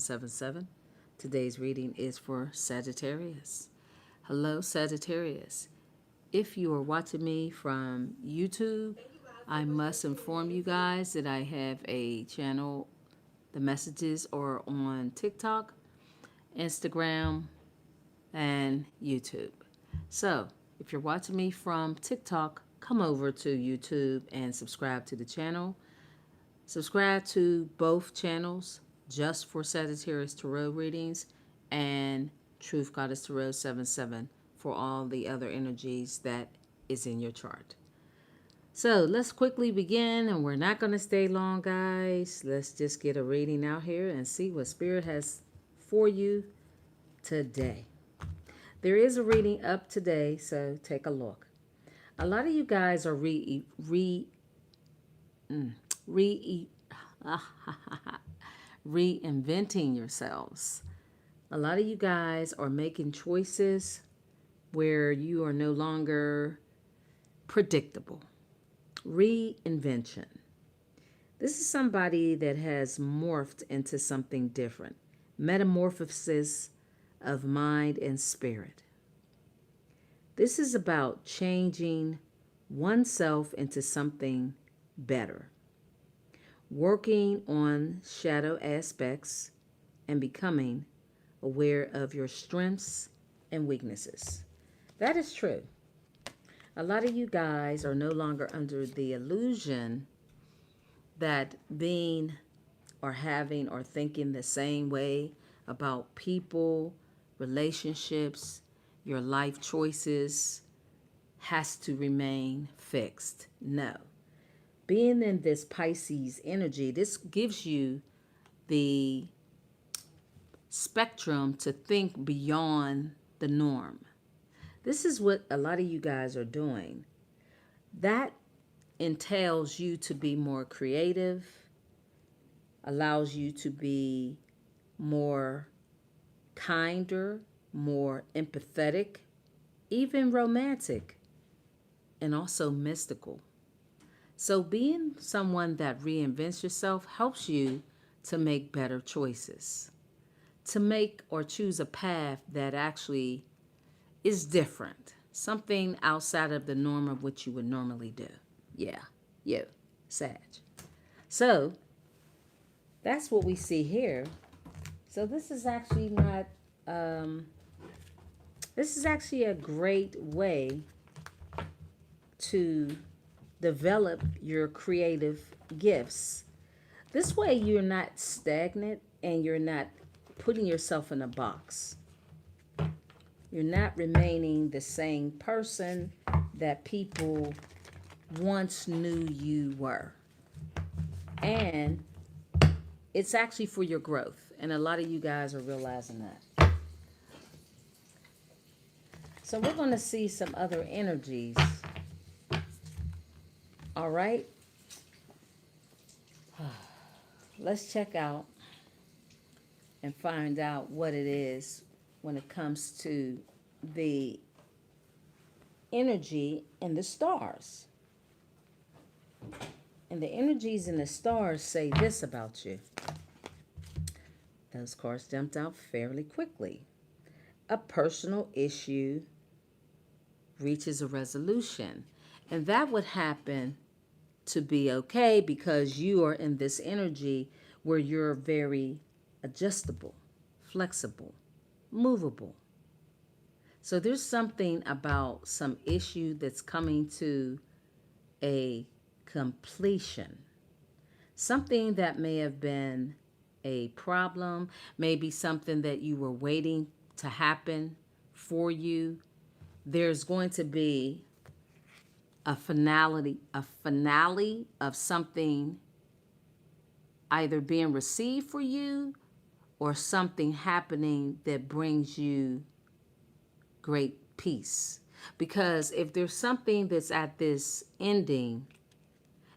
0077. Today's reading is for Sagittarius. Hello, Sagittarius. If you are watching me from YouTube, I must inform you guys that I have a channel. The messages are on TikTok, Instagram, and YouTube. So, if you're watching me from TikTok, come over to YouTube and subscribe to the channel. Subscribe to both channels, Just for Sagittarius Tarot readings and Truth Goddess Tarot 77 for all the other energies that is in your chart. So let's quickly begin, and we're not going to stay long, guys. Let's just get a reading out here and see what Spirit has for you today. There is a reading up today, so take a look. A lot of you guys are reinventing yourselves. A lot of you guys are making choices where you are no longer predictable. Reinvention. This is somebody that has morphed into something different. Metamorphosis of mind and spirit. This is about changing oneself into something better. Working on shadow aspects and becoming aware of your strengths and weaknesses. That is true. A lot of you guys are no longer under the illusion that being or having or thinking the same way about people, relationships, your life choices has to remain fixed. No. Being in this Pisces energy, this gives you the spectrum to think beyond the norm. This is what a lot of you guys are doing. That entails you to be more creative, allows you to be more kinder, more empathetic, even romantic, and also mystical. So being someone that reinvents yourself helps you to make better choices, to make or choose a path that actually is different, something outside of the norm of what you would normally do. Yeah, you, Sag. So that's what we see here. So this is actually not, this is actually a great way to develop your creative gifts. This way you're not stagnant and you're not putting yourself in a box. You're not remaining the same person that people once knew you were. And it's actually for your growth. And a lot of you guys are realizing that. So we're going to see some other energies. All right. Let's check out and find out what it is when it comes to the energy in the stars. And the energies in the stars say this about you. Those cards jumped out fairly quickly. A personal issue reaches a resolution. And that would happen to be okay because you are in this energy where you're very adjustable, flexible, movable. So there's something about some issue that's coming to a completion. Something that may have been a problem, maybe something that you were waiting to happen for you. There's going to be a finality of something either being received for you or something happening that brings you great peace. Because if there's something that's at this ending,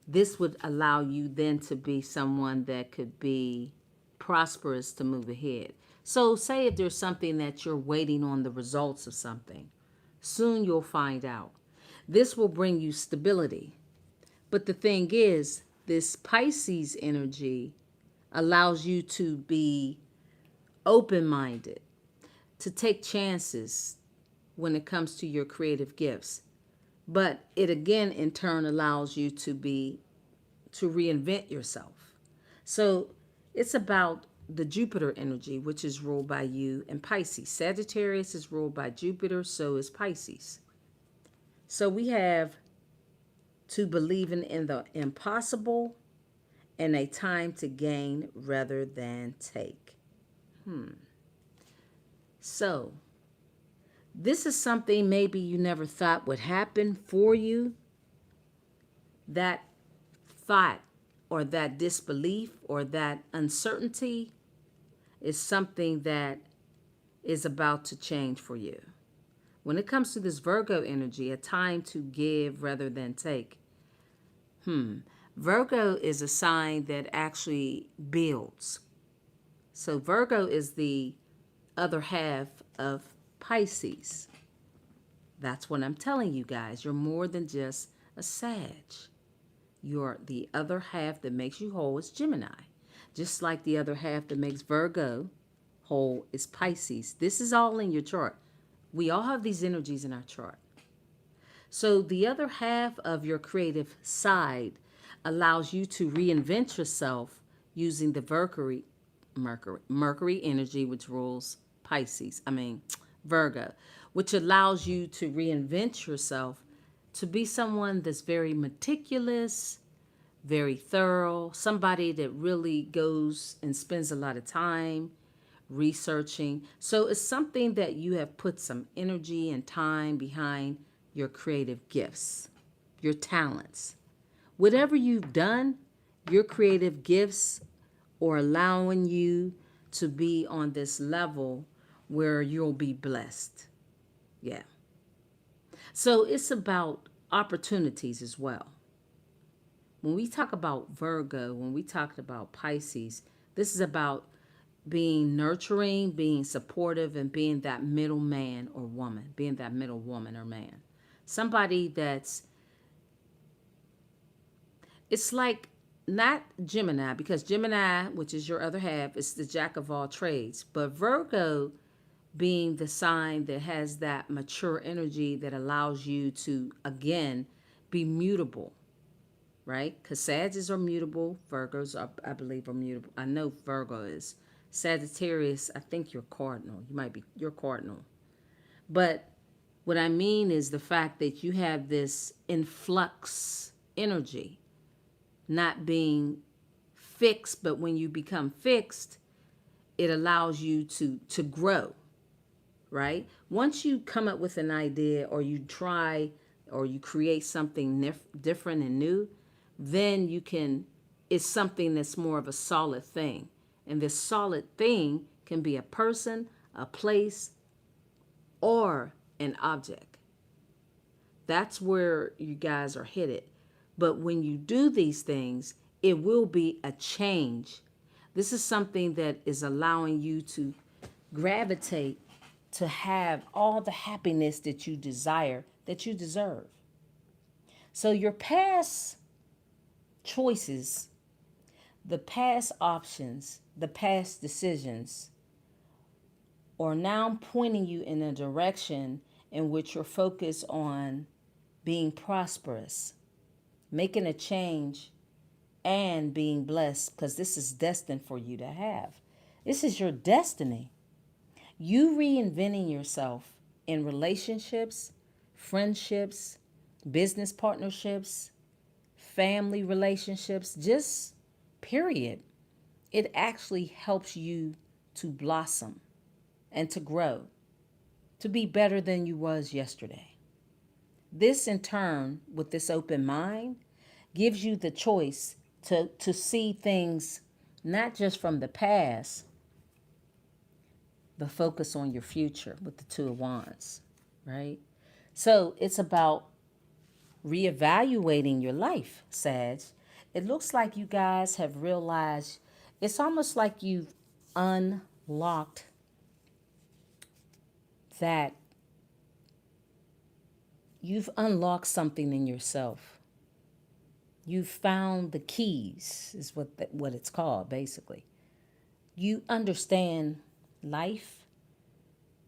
this would allow you then to be someone that could be prosperous to move ahead. So say if there's something that you're waiting on the results of something, soon you'll find out. This will bring you stability. But the thing is, this Pisces energy allows you to be open-minded, to take chances when it comes to your creative gifts. But it again in turn allows you to reinvent yourself. So it's about the Jupiter energy, which is ruled by you and Pisces. Sagittarius is ruled by Jupiter, so is Pisces. So we have to believing in the impossible and a time to gain rather than take. So this is something maybe you never thought would happen for you. That thought or that disbelief or that uncertainty is something that is about to change for you. When it comes to this Virgo energy, a time to give rather than take. Virgo is a sign that actually builds. So Virgo is the other half of Pisces. That's what I'm telling you guys. You're more than just a Sag. You're the other half that makes you whole is Gemini. Just like the other half that makes Virgo whole is Pisces. This is all in your chart. We all have these energies in our chart. So the other half of your creative side allows you to reinvent yourself using the Mercury energy, which rules Virgo, which allows you to reinvent yourself to be someone that's very meticulous, very thorough, somebody that really goes and spends a lot of time researching. So it's something that you have put some energy and time behind your creative gifts, your talents. Whatever you've done, your creative gifts are allowing you to be on this level where you'll be blessed. Yeah. So it's about opportunities as well. When we talk about Virgo, when we talk about Pisces, this is about being nurturing, being supportive, and being that middle man or woman, being that middle woman or man. Somebody that's, it's like not Gemini, because Gemini, which is your other half, is the jack of all trades. But Virgo being the sign that has that mature energy that allows you to, again, be mutable, right? Because Sagittarius are mutable, Virgos, I believe, are mutable. I know Virgo is. Sagittarius, I think you're cardinal. You're cardinal. But what I mean is the fact that you have this influx energy, not being fixed, but when you become fixed, it allows you to grow, right? Once you come up with an idea or you try or you create something different and new, then it's something that's more of a solid thing. And this solid thing can be a person, a place, or an object. That's where you guys are headed. But when you do these things, it will be a change. This is something that is allowing you to gravitate to have all the happiness that you desire, that you deserve. So your past choices, the past options, the past decisions are now pointing you in a direction in which you're focused on being prosperous, making a change, and being blessed, because this is destined for you to have. This is your destiny. You reinventing yourself in relationships, friendships, business partnerships, family relationships, just period. It actually helps you to blossom and to grow, to be better than you was yesterday. This in turn, with this open mind, gives you the choice to see things not just from the past, but focus on your future with the Two of Wands, right? So it's about reevaluating your life, Sag. It looks like you guys have realized, it's almost like you've unlocked that, you've unlocked something in yourself. You found the keys, is what it's called, basically. You understand life.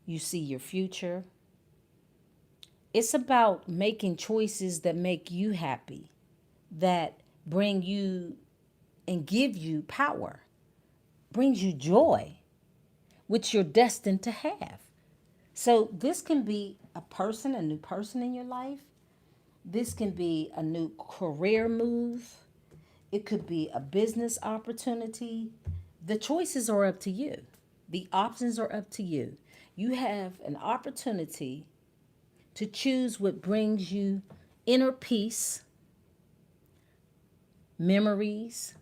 You see your future. It's about making choices that make you happy, that bring you and give you power, brings you joy, which you're destined to have. So this can be a person, a new person in your life. This can be a new career move. It could be a business opportunity. The choices are up to you. The options are up to you. You have an opportunity to choose what brings you inner peace, memories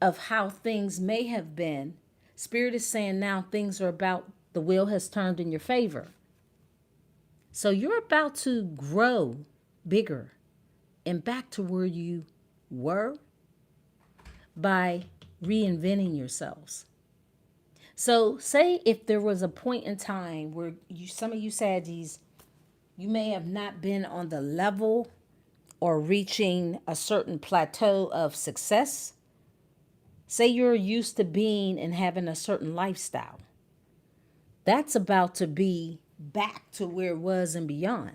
of how things may have been. Spirit is saying now things are about, the wheel has turned in your favor. So you're about to grow bigger and back to where you were by reinventing yourselves. So say if there was a point in time where some of you Saggies, you may have not been on the level or reaching a certain plateau of success. Say you're used to being and having a certain lifestyle. That's about to be back to where it was and beyond.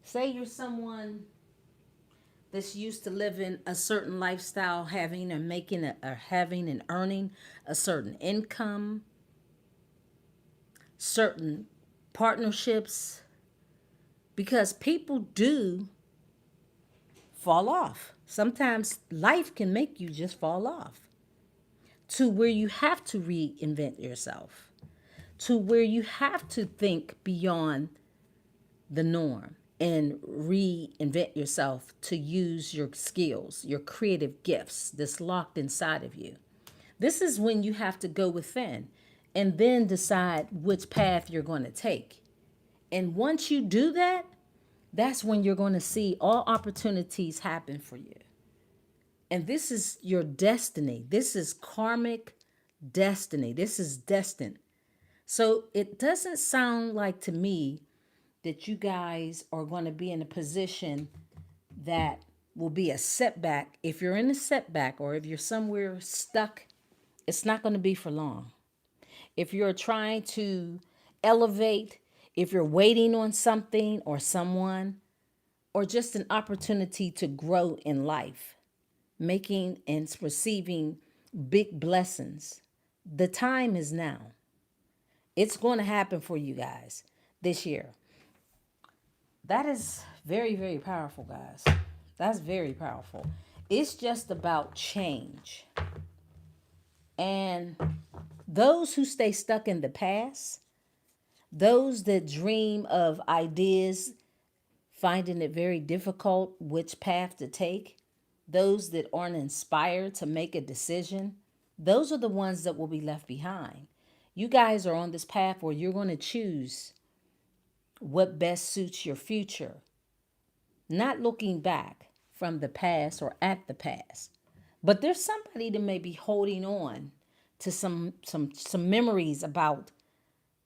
Say you're someone that's used to living a certain lifestyle, having and making or having and earning a certain income, certain partnerships, because people do fall off. Sometimes life can make you just fall off to where you have to reinvent yourself, to where you have to think beyond the norm and reinvent yourself to use your skills, your creative gifts that's locked inside of you. This is when you have to go within and then decide which path you're going to take. And once you do that, that's when you're going to see all opportunities happen for you. And this is your destiny. This is karmic destiny. This is destined. So it doesn't sound like to me that you guys are going to be in a position that will be a setback. If you're in a setback or if you're somewhere stuck, it's not going to be for long. If you're trying to elevate, if you're waiting on something or someone, or just an opportunity to grow in life, making and receiving big blessings, the time is now. It's going to happen for you guys this year. That is very, very powerful, guys. That's very powerful. It's just about change. And those who stay stuck in the past, those that dream of ideas, finding it very difficult which path to take, those that aren't inspired to make a decision, those are the ones that will be left behind. You guys are on this path where you're going to choose what best suits your future, not looking back from the past or at the past. But there's somebody that may be holding on to some memories about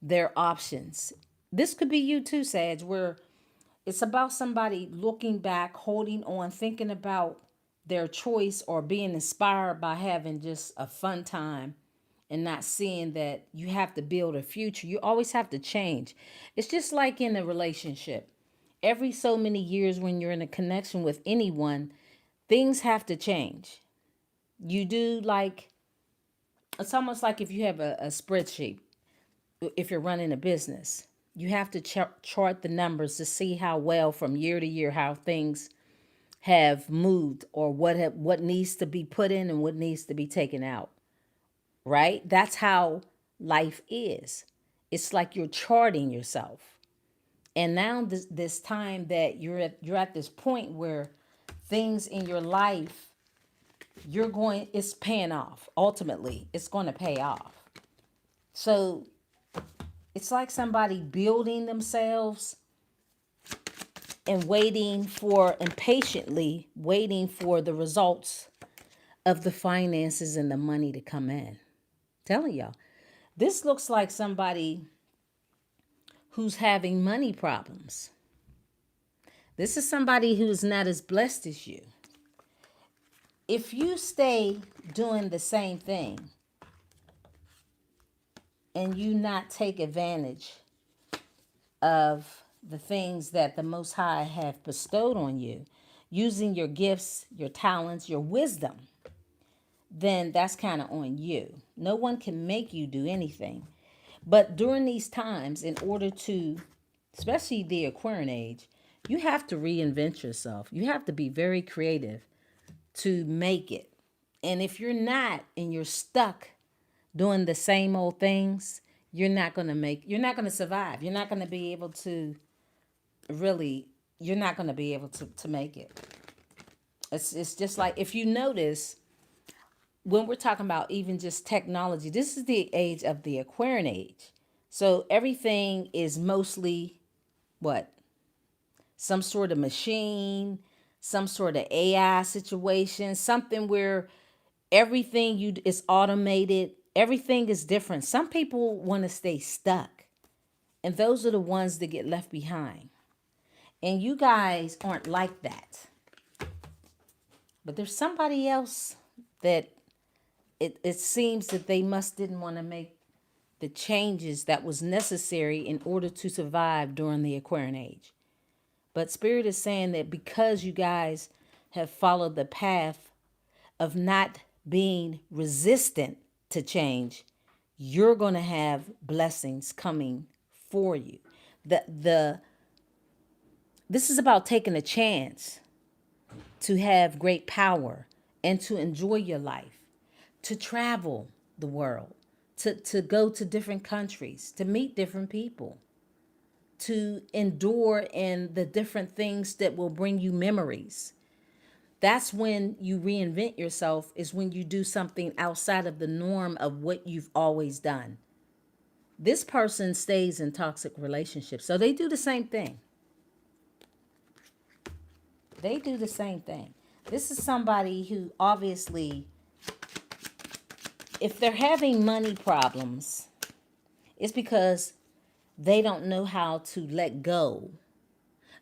their options. This could be you too, Sag, where it's about somebody looking back, holding on, thinking about their choice or being inspired by having just a fun time and not seeing that you have to build a future. You always have to change. It's just like in a relationship. Every so many years when you're in a connection with anyone, things have to change. You do like, it's almost like if you have a spreadsheet, if you're running a business, you have to chart the numbers to see how well from year to year, how things have moved or what needs to be put in and what needs to be taken out. Right? That's how life is. It's like you're charting yourself. And now this time that you're at this point where things in your life, it's paying off. Ultimately, it's going to pay off. So it's like somebody building themselves and patiently waiting for the results of the finances and the money to come in. Telling y'all, this looks like somebody who's having money problems. This is somebody who's not as blessed as you. If you stay doing the same thing, and you not take advantage of the things that the Most High have bestowed on you, using your gifts, your talents, your wisdom, then that's kind of on you. No one can make you do anything. But during these times, in order to, especially the Aquarian age, you have to reinvent yourself. You have to be very creative to make it. And if you're not and you're stuck doing the same old things, you're not going to survive. You're not going to be able to really, you're not going to be able to make it. It's just like, if you notice, when we're talking about even just technology, this is the age of the Aquarian age. So everything is mostly what? Some sort of machine, some sort of AI situation, something where everything you is automated, everything is different. Some people want to stay stuck, and those are the ones that get left behind. And you guys aren't like that. But there's somebody else that it seems that they didn't want to make the changes that was necessary in order to survive during the Aquarian age. But Spirit is saying that because you guys have followed the path of not being resistant to change, you're going to have blessings coming for you. This is about taking a chance to have great power and to enjoy your life, to travel the world, to go to different countries, to meet different people, to endure in the different things that will bring you memories. That's when you reinvent yourself, is when you do something outside of the norm of what you've always done. This person stays in toxic relationships, so they do the same thing. They do the same thing. This is somebody who obviously, if they're having money problems, it's because they don't know how to let go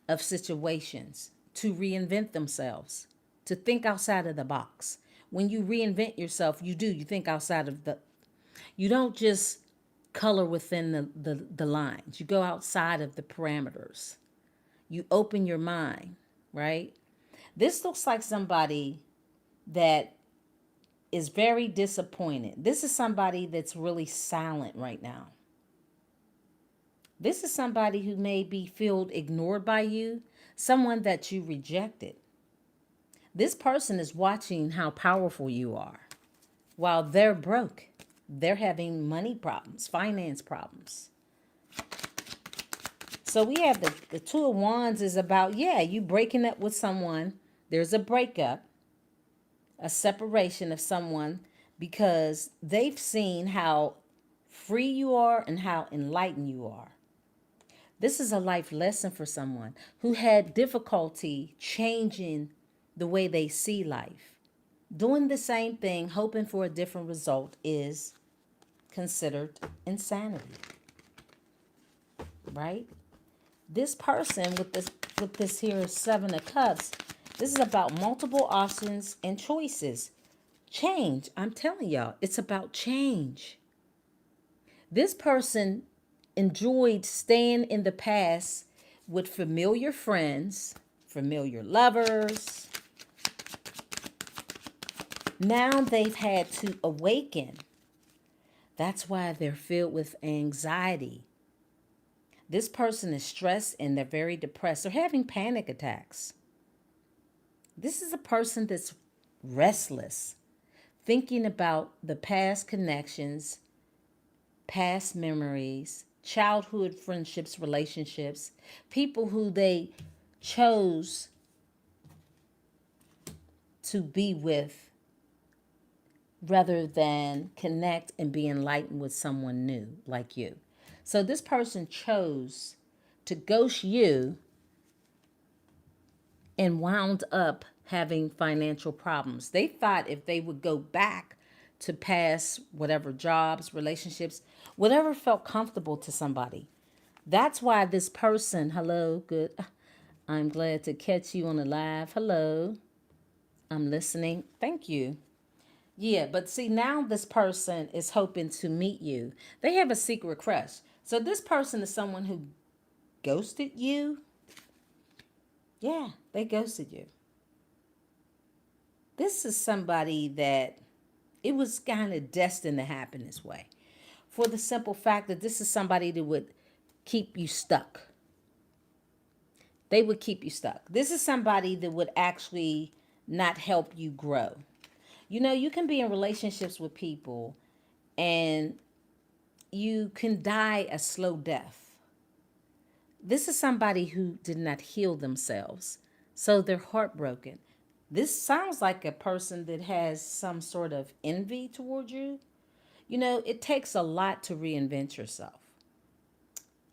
of situations, to reinvent themselves, to think outside of the box. When you reinvent yourself, you think outside of you don't just color within the lines. You go outside of the parameters. You open your mind, right? This looks like somebody that is very disappointed. This is somebody that's really silent right now. This is somebody who may be feel ignored by you, someone that you rejected. This person is watching how powerful you are while they're broke. They're having money problems, finance problems. So we have the Two of Wands is about, you breaking up with someone. There's a breakup, a separation of someone, because they've seen how free you are and how enlightened you are. This is a life lesson for someone who had difficulty changing the way they see life. Doing the same thing, hoping for a different result, is considered insanity. Right? This person with this here Seven of Cups, this is about multiple options and choices. Change. I'm telling y'all, it's about change. This person enjoyed staying in the past with familiar friends, familiar lovers. Now they've had to awaken. That's why they're filled with anxiety. This person is stressed and they're very depressed. They're having panic attacks. This is a person that's restless, thinking about the past connections, past memories, childhood friendships, relationships, people who they chose to be with rather than connect and be enlightened with someone new like you. So this person chose to ghost you and wound up having financial problems. They thought if they would go back to past whatever jobs, relationships, whatever felt comfortable to somebody. That's why this person, hello, good. I'm glad to catch you on the live. Hello. I'm listening. Thank you. Yeah, but see, now this person is hoping to meet you. They have a secret crush. So this person is someone who ghosted you. Yeah, they ghosted you. This is somebody that it was kind of destined to happen this way. For the simple fact that this is somebody that would keep you stuck. They would keep you stuck. This is somebody that would actually not help you grow. You know, you can be in relationships with people and you can die a slow death. This is somebody who did not heal themselves. So they're heartbroken. This sounds like a person that has some sort of envy toward you. You know, it takes a lot to reinvent yourself.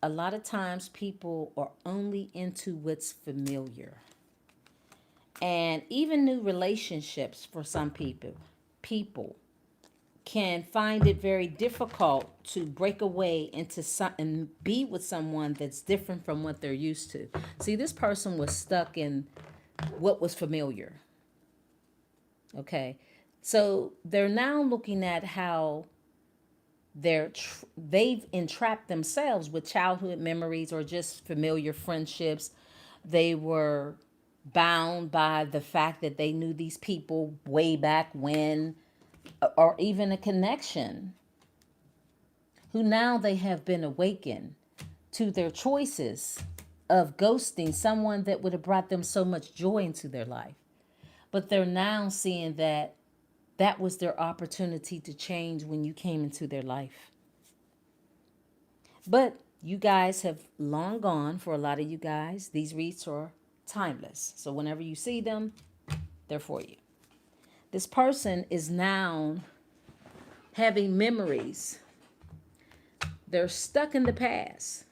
A lot of times people are only into what's familiar. And even new relationships for some people can find it very difficult to break away into some and be with someone that's different from what they're used to. See, this person was stuck in what was familiar. Okay. So they're now looking at how they've entrapped themselves with childhood memories or just familiar friendships. They were bound by the fact that they knew these people way back when, or even a connection, who now they have been awakened to their choices of ghosting someone that would have brought them so much joy into their life. But they're now seeing that that was their opportunity to change when you came into their life. But you guys have long gone. For a lot of you guys, these reads are timeless. So whenever you see them, they're for you. This person is now having memories. They're stuck in the past.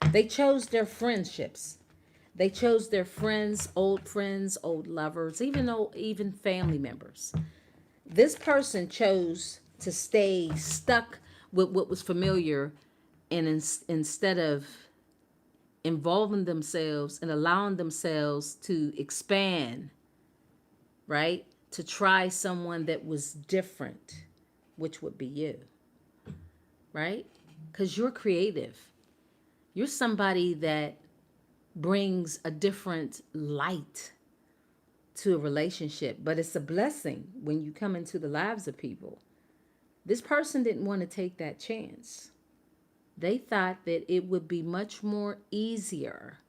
They chose their friendships. They chose their friends, old lovers, even family members. This person chose to stay stuck with what was familiar, and instead of involving themselves and allowing themselves to expand, right? To try someone that was different, which would be you, right? Because you're creative. You're somebody that brings a different light to a relationship, but it's a blessing when you come into the lives of people. This person didn't want to take that chance. They thought that it would be much more easier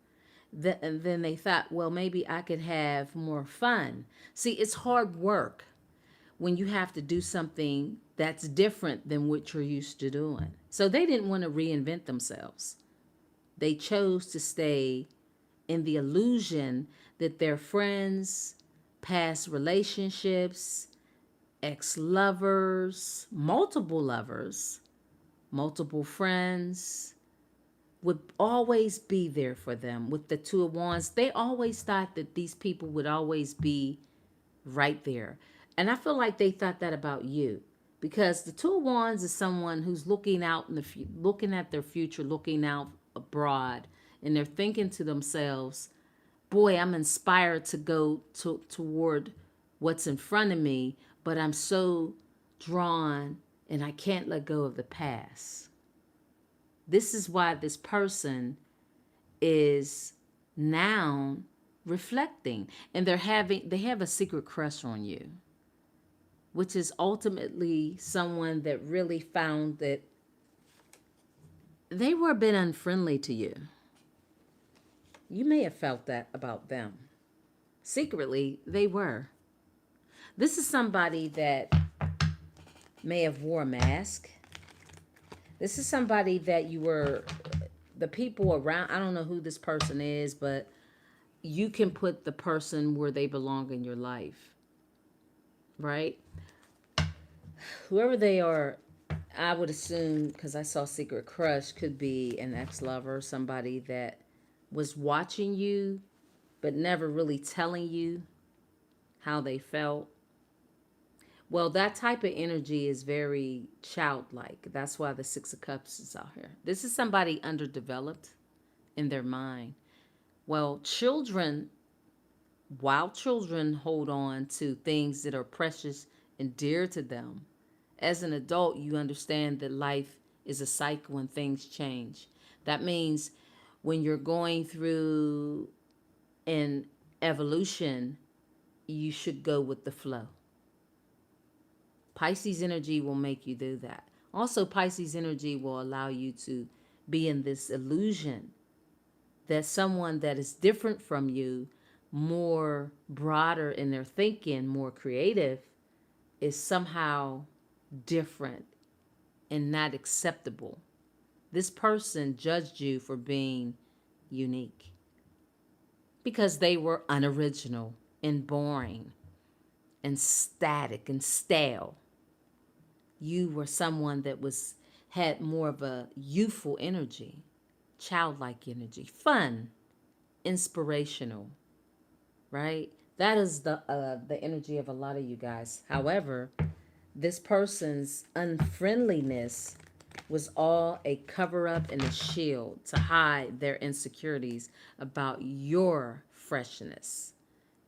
than they thought, well, maybe I could have more fun. See, it's hard work when you have to do something that's different than what you're used to doing. So they didn't want to reinvent themselves. They chose to stay in the illusion that their friends, past relationships, ex lovers, multiple friends would always be there for them. With the Two of Wands, they always thought that these people would always be right there. And I feel like they thought that about you, because the Two of Wands is someone who's looking out in looking at their future, looking out abroad, and they're thinking to themselves, boy, I'm inspired to go toward what's in front of me, but I'm so drawn and I can't let go of the past. This is why this person is now reflecting, and they have a secret crush on you, which is ultimately someone that really found that they were a bit unfriendly to you. You may have felt that about them. Secretly, they were. This is somebody that may have wore a mask. This is somebody that the people around, I don't know who this person is, but you can put the person where they belong in your life, right? Whoever they are, I would assume, because I saw secret crush, could be an ex-lover, somebody that was watching you but never really telling you how they felt. Well, that type of energy is very childlike. That's why the Six of Cups is out here. This is somebody underdeveloped in their mind. Well, while children hold on to things that are precious and dear to them. As an adult, you understand that life is a cycle and things change. That means when you're going through an evolution, you should go with the flow. Pisces energy will make you do that. Also, Pisces energy will allow you to be in this illusion that someone that is different from you, more broader in their thinking, more creative, is somehow different and not acceptable. This person judged you for being unique because they were unoriginal and boring and static and stale. You were someone that was had more of a youthful energy, childlike energy, fun, inspirational, right? That is the energy of a lot of you guys. However, this person's unfriendliness was all a cover up and a shield to hide their insecurities about your freshness,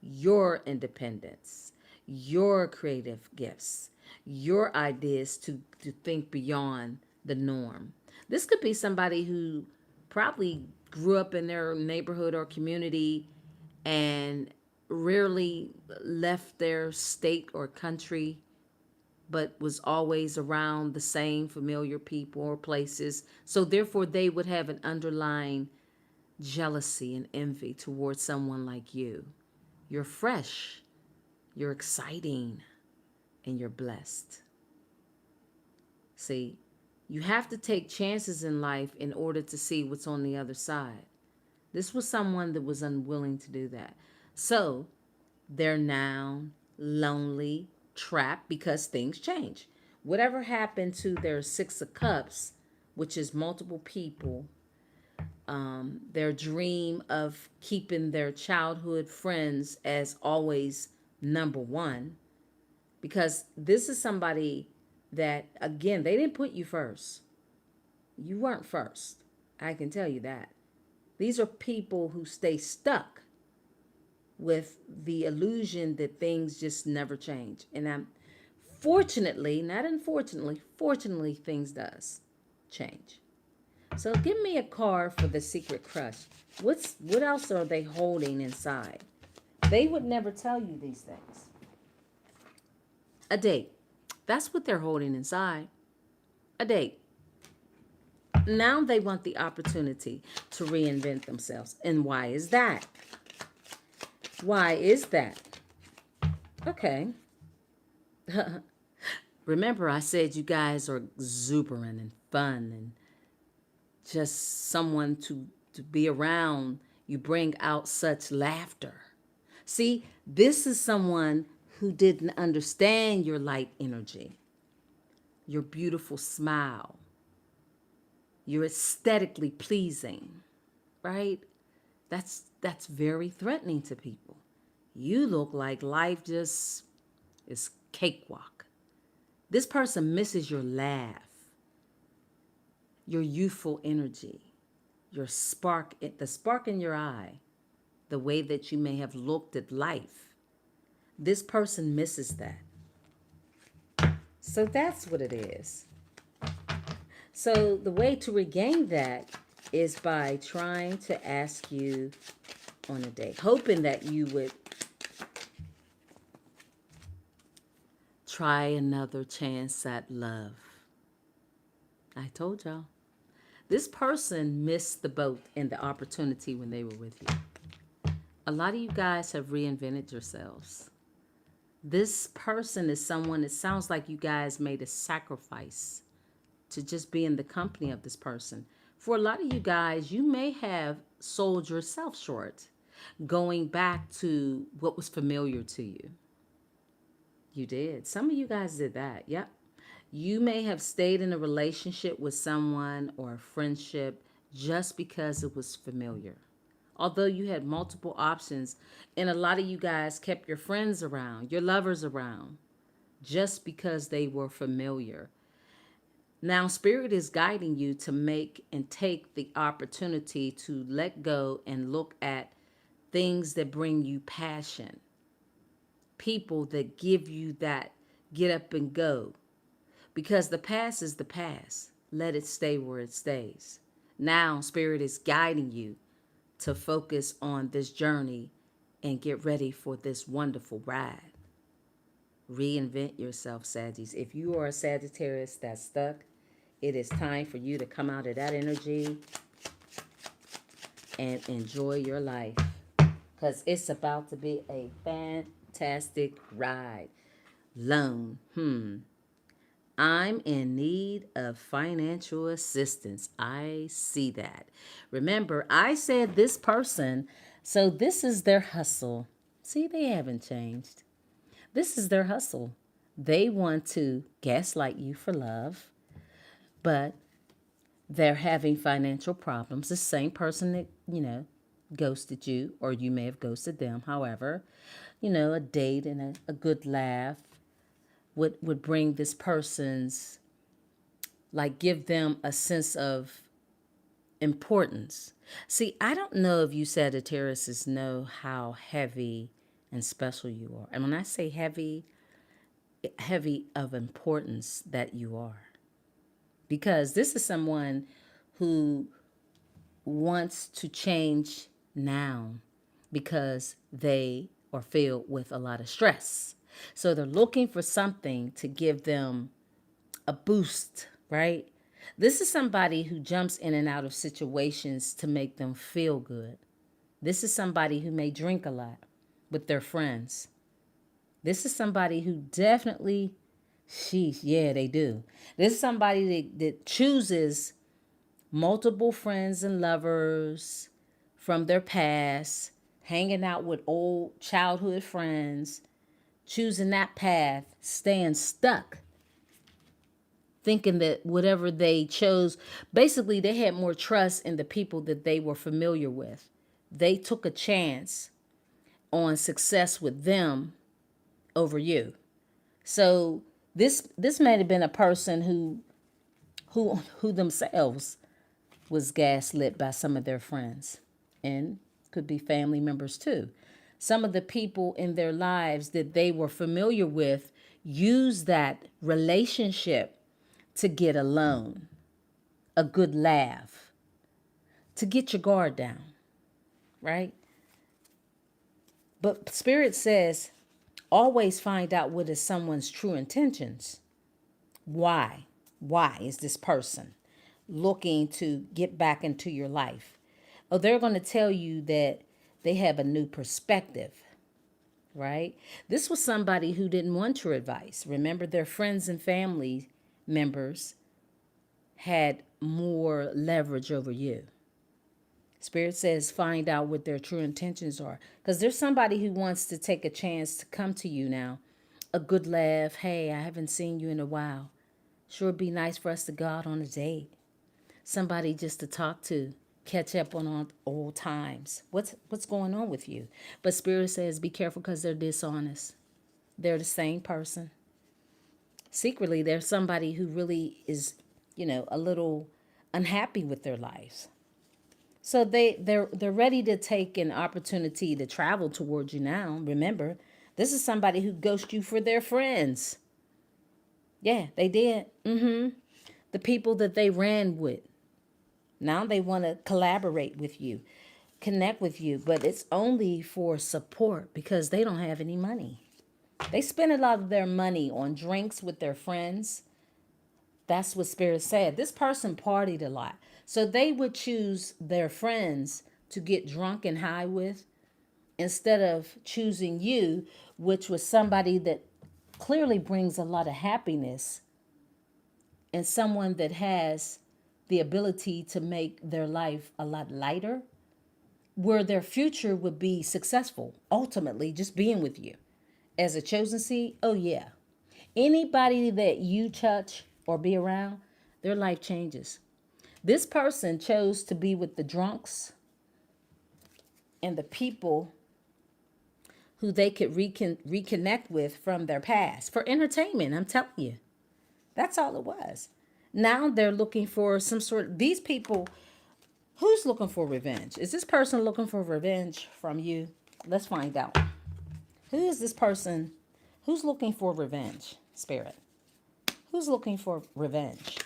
your independence, your creative gifts, your ideas to think beyond the norm. This could be somebody who probably grew up in their neighborhood or community and rarely left their state or country, but was always around the same familiar people or places. So therefore, they would have an underlying jealousy and envy towards someone like you. You're fresh, you're exciting, and you're blessed. See, you have to take chances in life in order to see what's on the other side. This was someone that was unwilling to do that. So they're now lonely, trapped because things change. Whatever happened to their Six of Cups, which is multiple people, their dream of keeping their childhood friends as always number one, because this is somebody that, again, they didn't put you first. You weren't first. I can tell you that. These are people who stay stuck with the illusion that things just never change. And I'm fortunately, not unfortunately, fortunately things does change. So give me a card for the secret crush. What else are they holding inside? They would never tell you these things. A date. That's what they're holding inside. A date. Now they want the opportunity to reinvent themselves. And why is that? Why is that? Okay. Remember, I said you guys are exuberant and fun and just someone to be around. You bring out such laughter. See, this is someone who didn't understand your light energy, your beautiful smile. You're aesthetically pleasing, right? That's very threatening to people. You look like life just is cakewalk. This person misses your laugh, your youthful energy, your spark, the spark in your eye, the way that you may have looked at life. This person misses that. So that's what it is. So the way to regain that is by trying to ask you on a date, hoping that you would try another chance at love. I told y'all. This person missed the boat and the opportunity when they were with you. A lot of you guys have reinvented yourselves. This person is someone, it sounds like you guys made a sacrifice to just be in the company of this person. For a lot of you guys, you may have sold yourself short, going back to what was familiar to you. You did. Some of you guys did that. Yep. You may have stayed in a relationship with someone or a friendship just because it was familiar. Although you had multiple options, and a lot of you guys kept your friends around, your lovers around, just because they were familiar. Now, Spirit is guiding you to make and take the opportunity to let go and look at things that bring you passion. People that give Get up and go. Because the past is the past. Let it stay where it stays. Now, Spirit is guiding you to focus on this journey and get ready for this wonderful ride. Reinvent yourself, Saggies. If you are a Sagittarius that's stuck, it is time for you to come out of that energy and enjoy your life. Because it's about to be a fantastic ride. Loan. I'm in need of financial assistance. I see that. Remember, I said this person, so this is their hustle. See, they haven't changed. This is their hustle. They want to gaslight you for love, but they're having financial problems. The same person that, ghosted you, or you may have ghosted them. However, a date and a good laugh would bring this person's, give them a sense of importance. See, I don't know if you Sagittariuses know how heavy and special you are. And when I say heavy of importance that you are. Because this is someone who wants to change now because they are filled with a lot of stress. So they're looking for something to give them a boost, right? This is somebody who jumps in and out of situations to make them feel good. This is somebody who may drink a lot with their friends. This is somebody who definitely, yeah, they do. This is somebody that chooses multiple friends and lovers from their past, hanging out with old childhood friends, choosing that path, staying stuck, thinking that whatever they chose, basically they had more trust in the people that they were familiar with. They took a chance on success with them over you. So this may have been a person who themselves was gaslit by some of their friends, and could be family members too. Some of the people in their lives that they were familiar with used that relationship to get a loan, a good laugh, to get your guard down, right? But Spirit says, always find out what is someone's true intentions. Why? Why is this person looking to get back into your life? Oh, they're going to tell you that they have a new perspective, right? This was somebody who didn't want your advice. Remember, their friends and family members had more leverage over you. Spirit says find out what their true intentions are. Because there's somebody who wants to take a chance to come to you now. A good laugh. Hey, I haven't seen you in a while. Sure it'd be nice for us to go out on a date. Somebody just to talk to. Catch up on old times. What's going on with you? But Spirit says be careful because they're dishonest. They're the same person. Secretly, there's somebody who really is, a little unhappy with their lives. So they're ready to take an opportunity to travel towards you now. Remember, this is somebody who ghosted you for their friends. Yeah, they did. The people that they ran with. Now they want to collaborate with you, connect with you, but it's only for support because they don't have any money. They spend a lot of their money on drinks with their friends. That's what Spirit said. This person partied a lot. So they would choose their friends to get drunk and high with instead of choosing you, which was somebody that clearly brings a lot of happiness and someone that has the ability to make their life a lot lighter, where their future would be successful, ultimately just being with you. As a chosen seed, oh yeah. Anybody that you touch or be around, their life changes. This person chose to be with the drunks and the people who they could reconnect with from their past for entertainment. I'm telling you, that's all it was. Now they're looking for some sort of, these people, who's looking for revenge? Is this person looking for revenge from you? Let's find out. Who is this person who's looking for revenge? Spirit. Who's looking for revenge?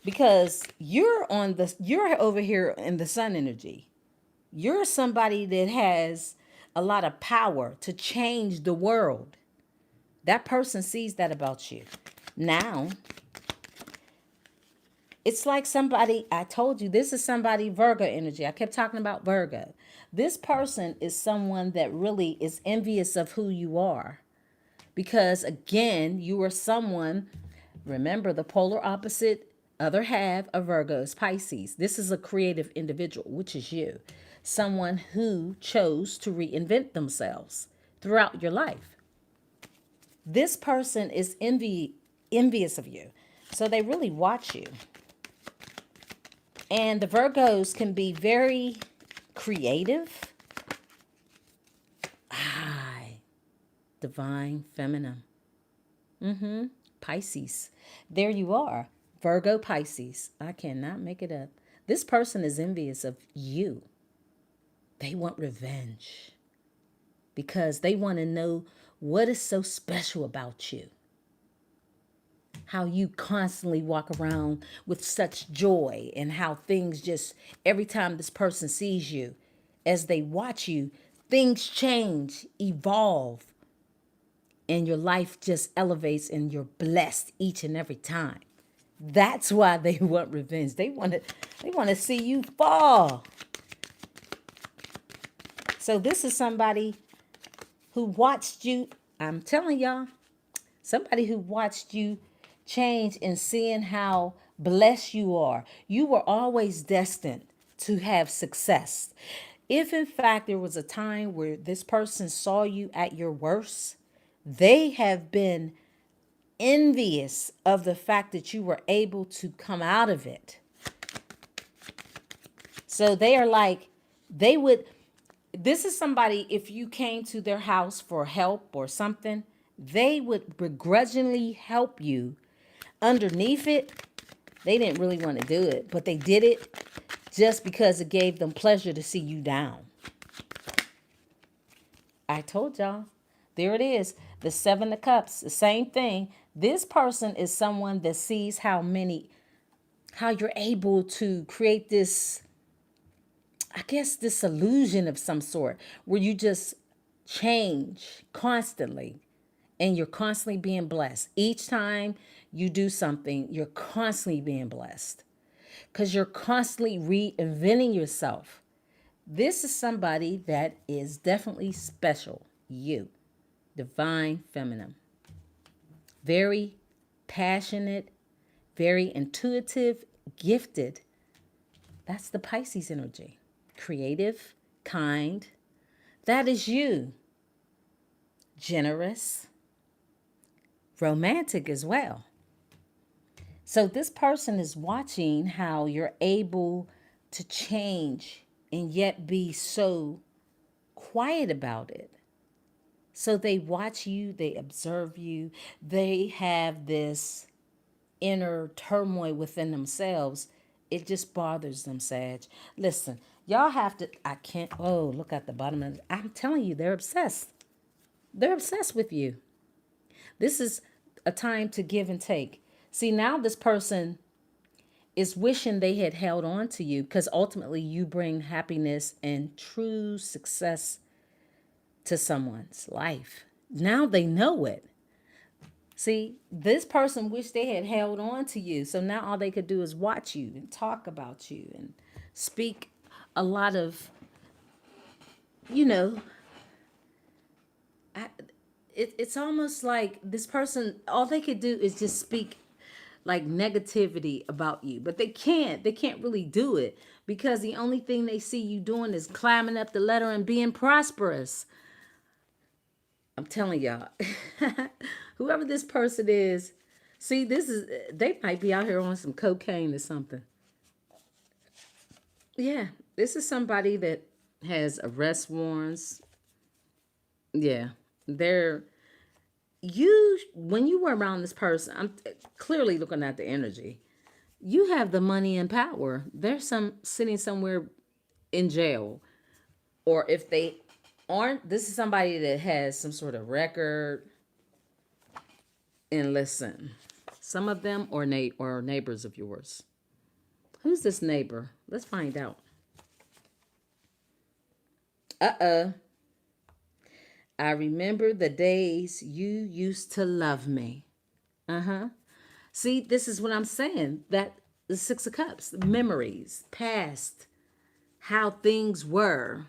Because you're over here in the sun energy. You're somebody that has a lot of power to change the world. That person sees that about you. Now, it's like somebody, I told you, this is somebody Virgo energy. I kept talking about Virgo. This person is someone that really is envious of who you are. Because again, you are someone, remember the polar opposite, other half of Virgo is Pisces. This is a creative individual, which is you. Someone who chose to reinvent themselves throughout your life. This person is envious of you. So they really watch you. And the Virgos can be very creative. Divine feminine. Pisces. There you are. Virgo Pisces. I cannot make it up. This person is envious of you. They want revenge. Because they want to know what is so special about you. How you constantly walk around with such joy, and how things just, every time this person sees you, as they watch you, things change, evolve, and your life just elevates and you're blessed each and every time. That's why they want revenge. They want to see you fall. So this is somebody who watched you, I'm telling y'all, somebody who watched you change and seeing how blessed you are. You were always destined to have success. If in fact there was a time where this person saw you at your worst, they have been envious of the fact that you were able to come out of it. So they are like, this is somebody, if you came to their house for help or something, they would begrudgingly help you. Underneath it, they didn't really want to do it, but they did it just because it gave them pleasure to see you down. I told y'all. There it is. The Seven of Cups, the same thing. This person is someone that sees how you're able to create this, I guess, this illusion of some sort where you just change constantly and you're constantly being blessed. Each time you do something, you're constantly being blessed because you're constantly reinventing yourself. This is somebody that is definitely special. You, divine feminine. Very passionate, very intuitive, gifted. That's the Pisces energy. Creative, kind. That is you. Generous, romantic as well. So this person is watching how you're able to change and yet be so quiet about it. So they watch you, they observe you, they have this inner turmoil within themselves. It just bothers them, Sag. Listen, y'all have to, look at the bottom of it. I'm telling you, they're obsessed. They're obsessed with you. This is a time to give and take. See, now this person is wishing they had held on to you because ultimately you bring happiness and true success to someone's life. Now they know it. See, this person wished they had held on to you. So now all they could do is watch you and talk about you and speak a lot of, it's almost like this person, all they could do is just speak like negativity about you. But they can't really do it because the only thing they see you doing is climbing up the ladder and being prosperous. I'm telling y'all, whoever this person is, see, they might be out here on some cocaine or something. Yeah, this is somebody that has arrest warrants. Yeah, when you were around this person, I'm clearly looking at the energy. You have the money and power. There's some sitting somewhere in jail. Or if they aren't, this is somebody that has some sort of record. And listen, some of them are neighbors of yours. Who's this neighbor? Let's find out. Uh-oh. I remember the days you used to love me. Uh-huh. See, this is what I'm saying. That the Six of Cups, memories, past, how things were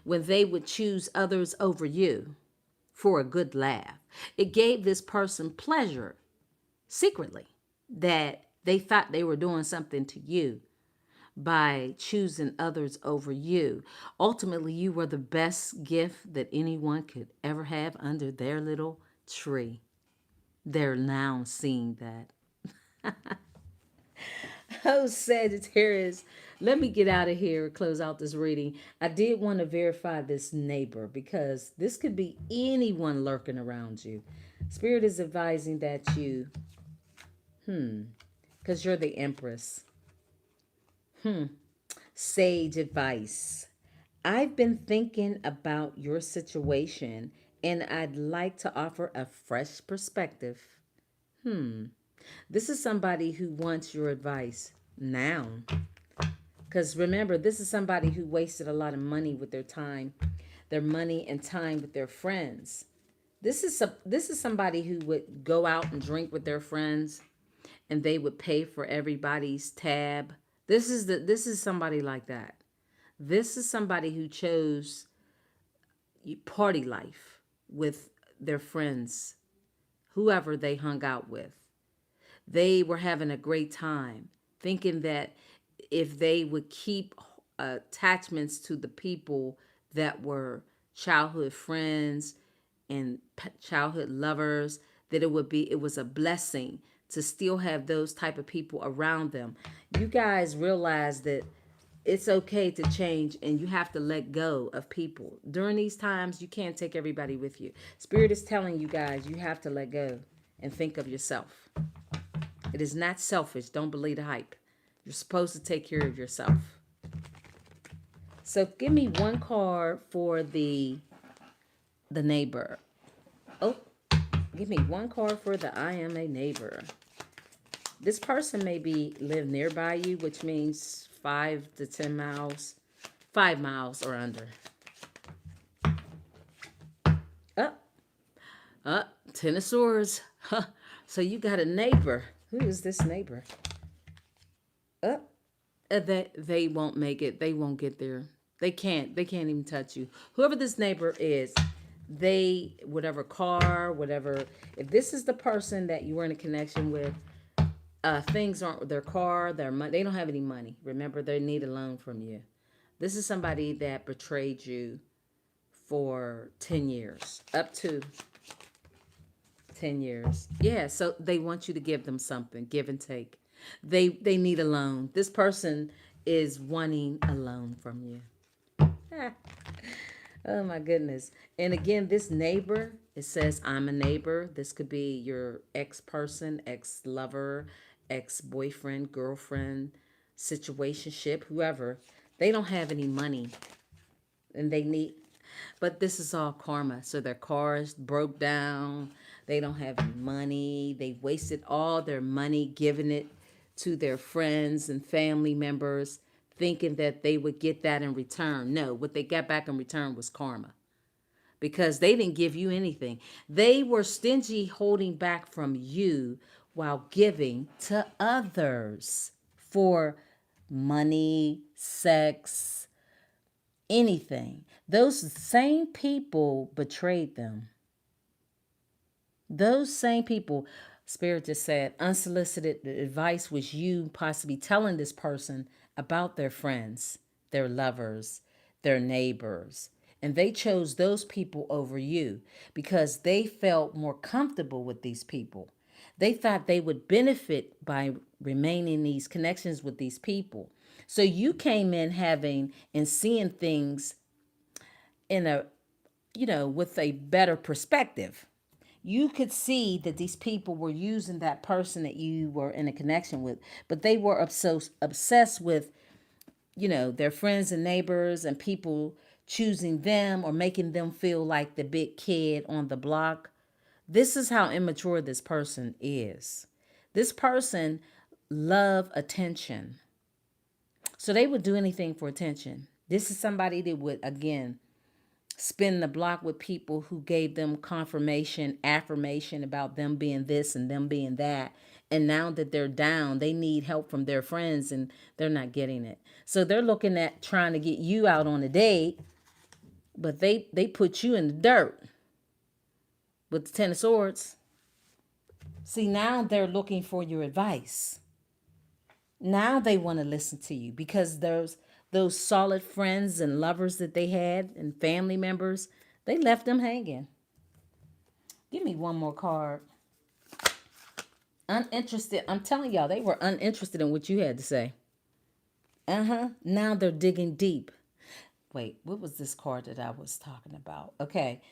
when they would choose others over you for a good laugh. It gave this person pleasure secretly that they thought they were doing something to you by choosing others over you. Ultimately, you were the best gift that anyone could ever have under their little tree. They're now seeing that. Oh, Sagittarius, let me get out of here and close out this reading. I did want to verify this neighbor because this could be anyone lurking around you. Spirit is advising that you, because you're the Empress. Sage advice. I've been thinking about your situation and I'd like to offer a fresh perspective. This is somebody who wants your advice now. Because remember, this is somebody who wasted a lot of money with their money and time with their friends. This is somebody who would go out and drink with their friends and they would pay for everybody's tab. This is somebody like that. This is somebody who chose party life with their friends, whoever they hung out with. They were having a great time, thinking that if they would keep attachments to the people that were childhood friends and childhood lovers, that it was a blessing to still have those type of people around them. You guys realize that it's okay to change and you have to let go of people. During these times, you can't take everybody with you. Spirit is telling you guys you have to let go and think of yourself. It is not selfish. Don't believe the hype. You're supposed to take care of yourself. So give me one card for the neighbor. Oh, give me one card for the I am a neighbor. This person maybe live nearby you, which means 5 to 10 miles, 5 miles or under. Up, 10 of swords. Huh. So you got a neighbor. Who is this neighbor? Up. They won't make it. They won't get there. They can't even touch you. Whoever this neighbor is, whatever car, whatever, if this is the person that you were in a connection with, things aren't their car, their money. They don't have any money. Remember, they need a loan from you. This is somebody that betrayed you for 10 years, up to 10 years. Yeah, so they want you to give them something, give and take. They need a loan. This person is wanting a loan from you. Oh my goodness. And again, this neighbor, it says I'm a neighbor. This could be your ex-person, ex-lover, ex-boyfriend, girlfriend, situationship, whoever. They don't have any money and they need, but this is all karma. So their cars broke down. They don't have any money. They wasted all their money giving it to their friends and family members, thinking that they would get that in return. No, what they got back in return was karma because they didn't give you anything. They were stingy holding back from you while giving to others for money, sex, anything. Those same people betrayed them. Those same people, Spirit just said, unsolicited advice was you possibly telling this person about their friends, their lovers, their neighbors. And they chose those people over you because they felt more comfortable with these people. They thought they would benefit by remaining in these connections with these people. So you came in having and seeing things in a, with a better perspective. You could see that these people were using that person that you were in a connection with, but they were obsessed with, their friends and neighbors and people choosing them or making them feel like the big kid on the block. This is how immature this person is. This person love attention. So they would do anything for attention. This is somebody that would, again, spin the block with people who gave them confirmation, affirmation about them being this and them being that. And now that they're down, they need help from their friends and they're not getting it. So they're looking at trying to get you out on a date, but they put you in the dirt with the Ten of Swords. See, now they're looking for your advice. Now they want to listen to you because those solid friends and lovers that they had and family members, they left them hanging. Give me one more card. Uninterested. I'm telling y'all, they were uninterested in what you had to say. Now they're digging deep. Wait, what was this card that I was talking about? Okay.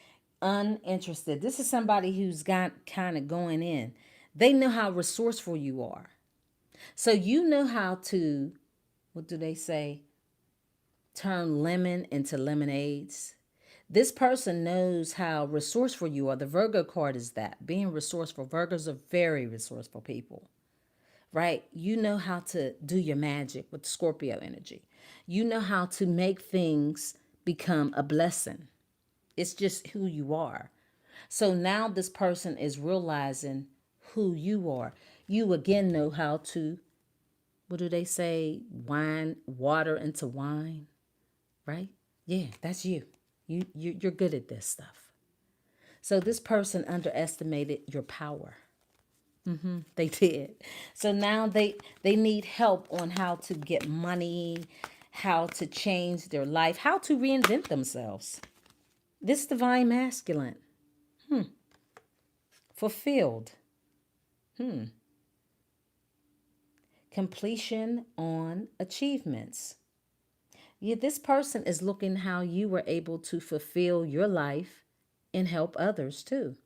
Uninterested. This is somebody who's got kind of going in. They know how resourceful you are. So you know how to, what do they say? Turn lemon into lemonades. This person knows how resourceful you are. The Virgo card is that, being resourceful. Virgos are very resourceful people, right? You know how to do your magic with Scorpio energy. You know how to make things become a blessing. It's just who you are. So now this person is realizing who you are. You again know how to, what do they say? Wine, water into wine, right? Yeah, that's you. You're good at this stuff. So this person underestimated your power. They did. So now they need help on how to get money, how to change their life, how to reinvent themselves. This divine masculine. Fulfilled. Completion on achievements. Yeah, this person is looking how you were able to fulfill your life and help others too.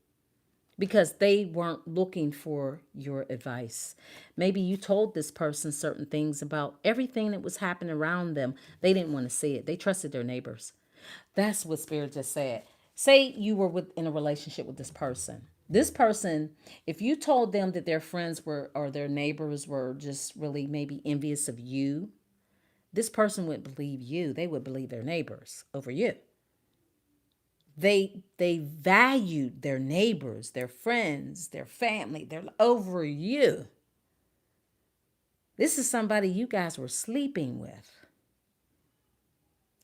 Because they weren't looking for your advice. Maybe you told this person certain things about everything that was happening around them. They didn't want to see it. They trusted their neighbors. That's what Spirit just said. Say you were in a relationship with this person. This person, if you told them that their friends were or their neighbors were just really maybe envious of you, this person would believe you. They would believe their neighbors over you. They valued their neighbors, their friends, their family, their over you. This is somebody you guys were sleeping with.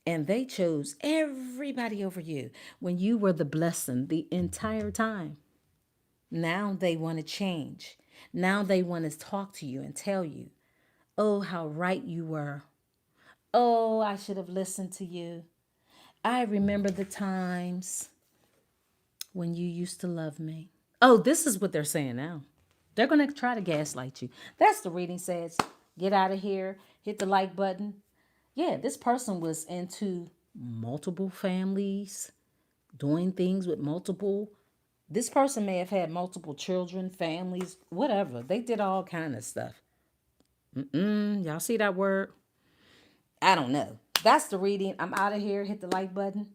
And they chose everybody over you when you were the blessing the entire time. Now they want to change. Now they want to talk to you and tell you, oh, how right you were. Oh, I should have listened to you. I remember the times when you used to love me. Oh, this is what they're saying now. They're going to try to gaslight you. That's the reading says. Get out of here. Hit the like button. Yeah, this person was into multiple families, doing things with multiple. This person may have had multiple children, families, whatever. They did all kind of stuff. Y'all see that word? I don't know. That's the reading. I'm out of here. Hit the like button.